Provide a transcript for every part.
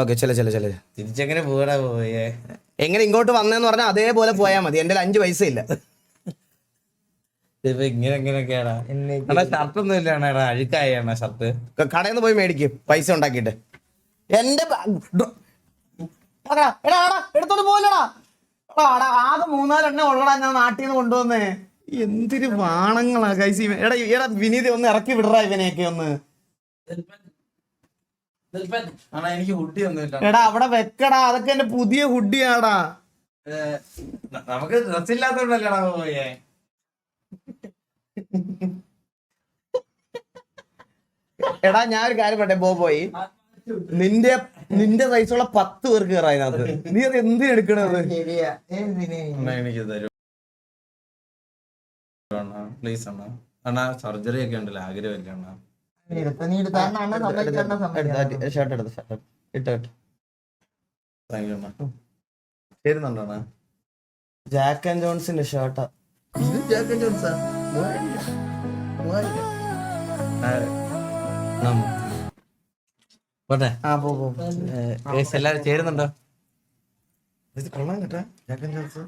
Okay ചെല ചെല ചെല. തിരിച്ചെങ്ങനെ പോകടാ പോയേ? എങ്ങനെ ഇങ്ങോട്ട് വന്നേന്ന് പറഞ്ഞാൽ അതേപോലെ പോയാൽ മതി. എന്റെ 5 പൈസ ഇല്ല. ഇപ്പൊ ഇങ്ങനെ എങ്ങനെയൊക്കെയാടാ? ഷർട്ട് ഒന്നും ഇല്ലാണേടാ, അഴുക്കായാണ് ഷർട്ട്. കടയിൽ നിന്ന് പോയി മേടിക്കും പൈസ ഉണ്ടാക്കിയിട്ട്. എന്റെ എടുത്തോണ്ട് പോലടാ. ആകെ 3-4 ഉള്ളടാ ഞാൻ നാട്ടിൽ നിന്ന് കൊണ്ടുവന്നേ. എന്തൊരു വാണങ്ങളാ കൈസി. എടാ വിനീത് ഒന്ന് ഇറക്കി വിടറാ ഇവനെയൊക്കെ ഒന്ന്. എനിക്ക് ഹുഡി ഒന്നും ഇല്ല. എടാ അവിടെ വെക്കടാ, അതൊക്കെ എന്റെ പുതിയ ഹുഡിയാടാ. നമുക്ക് ഡ്രസ് ഇല്ലാത്തോണ്ടല്ലേടാ പോയേ. എടാ ഞാൻ ഒരു കാര്യം പറയട്ടെ പോയി, നിന്റെ സൈസുള്ള 10 പേർക്ക് കയറാ അതിനകത്ത്. നീ അത് എന്തിനാ എടുക്കണത്? എനിക്ക് തരും പ്ലീസ് അണ്ണാ. അണ്ണാ സർജറി ഒക്കെ ഉണ്ടല്ലോ, ആഗ്രഹമില്ല അണ്ണാ. ഷർട്ട് എടുത്ത് ഇട്ടോ. താങ്ക് യു അണ്ണാ. ചേരുന്നുണ്ടോ അണ്ണാ? ജാക്ക് ആൻഡ് ജോൺസിന്റെ ഷർട്ടാ. പോട്ടെ. പോ. എല്ലാരും ചേരുന്നുണ്ടോ? ഇത് കൊള്ളാൻ കേട്ടാ ജാക്ക് ആൻഡ് ജോൺസ്.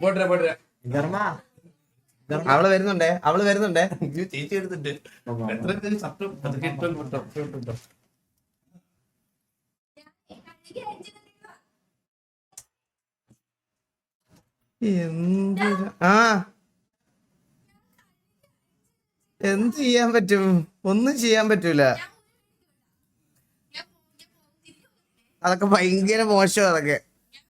പോട്ടെ. അവള് വരുന്നുണ്ടേ. ചേച്ചി എടുത്തിട്ട് എന്ത് ചെയ്യാൻ പറ്റും? ഒന്നും ചെയ്യാൻ പറ്റൂല. അതൊക്കെ ഭയങ്കര മോശം. അതൊക്കെ